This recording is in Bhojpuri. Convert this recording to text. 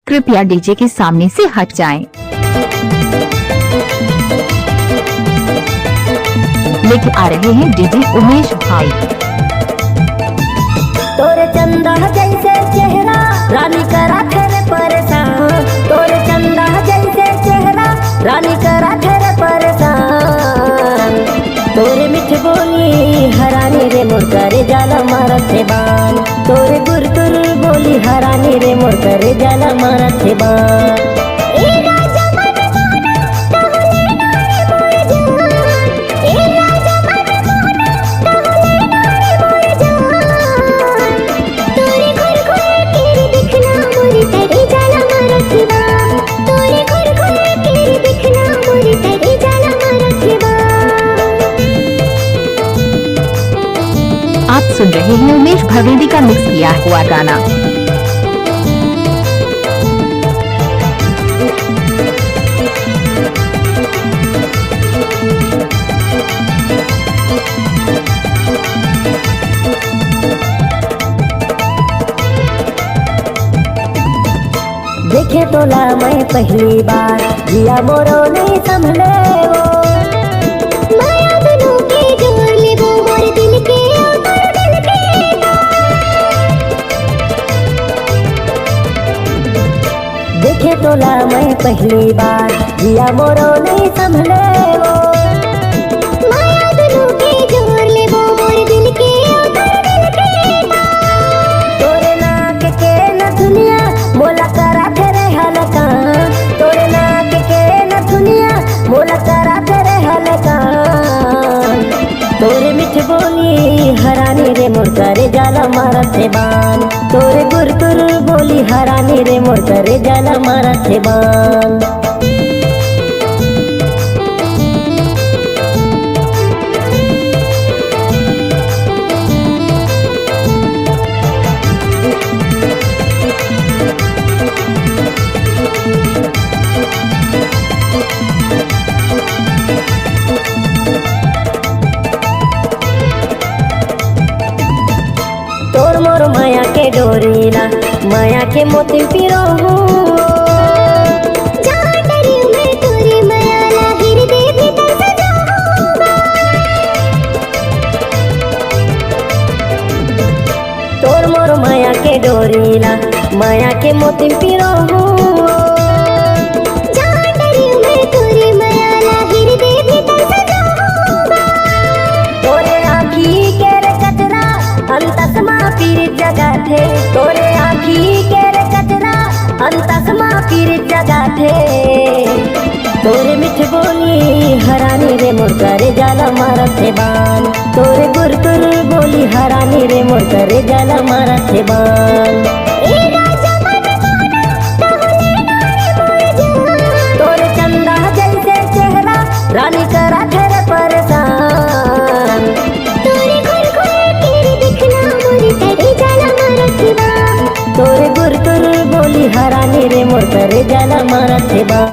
कृपया डीजे के सामने से हट जाएं। लेके आ रहे हैं डीजे उमेश भाई। तोरे चंदा जैसे चेहरा रानी करा तेरे परेशान, तोरे चंदा जैसे चेहरा रानी करा तेरे परेशान। तोरे मिठ बोली हरानी रे मोर करे जाला मारा थे बान, तोरे गुरतुर बोली हरानी रे मोर करे जाला मारा थे बान। आप सुन रहे हैं उमेश भवेदी का मिक्स किया हुआ गाना। देखे तोला मैं पहली बार जिया मोरो नहीं संभले वो, माया दिलों के जोर ले वो मोर दिल के उतर दिल के देखे तोला मैं पहली बार जिया मोरो नहीं संभले वो, माया दिलों के जोर ले वो मोर दिल के उतर दिल के तोरे नाक के न दुनिया मोला करा तेरे हलका, तोरे नाक के न दुनिया मोला करा तेरे हलका। तोरे मिठ बोली हरानी रे मोर करे जाला मारा थे बान, तोरे गुरतुर बोली हरानी रे मोर करे जाला मारा थे बान। तोर मोर माया के डोरीला माया के मोती पिरो तोर मोर माया के डोरीला माया के मोती पिरो जगा थे तोरे आँखी के रे कचरा अंतसमा पीर जगा थे। तोरे मिठ बोली हरानी रे मोर करे जाला मारा थे बान, तोरे गुरतुर बोली हरानी रे मोर करे जाला मारा थे बान। तोरे चंदा जैसे चेहरा रानी करा तेरे परेशान, तोरे गुरतुर बोली हरानी रे मोर करे जाला मारा थे बान।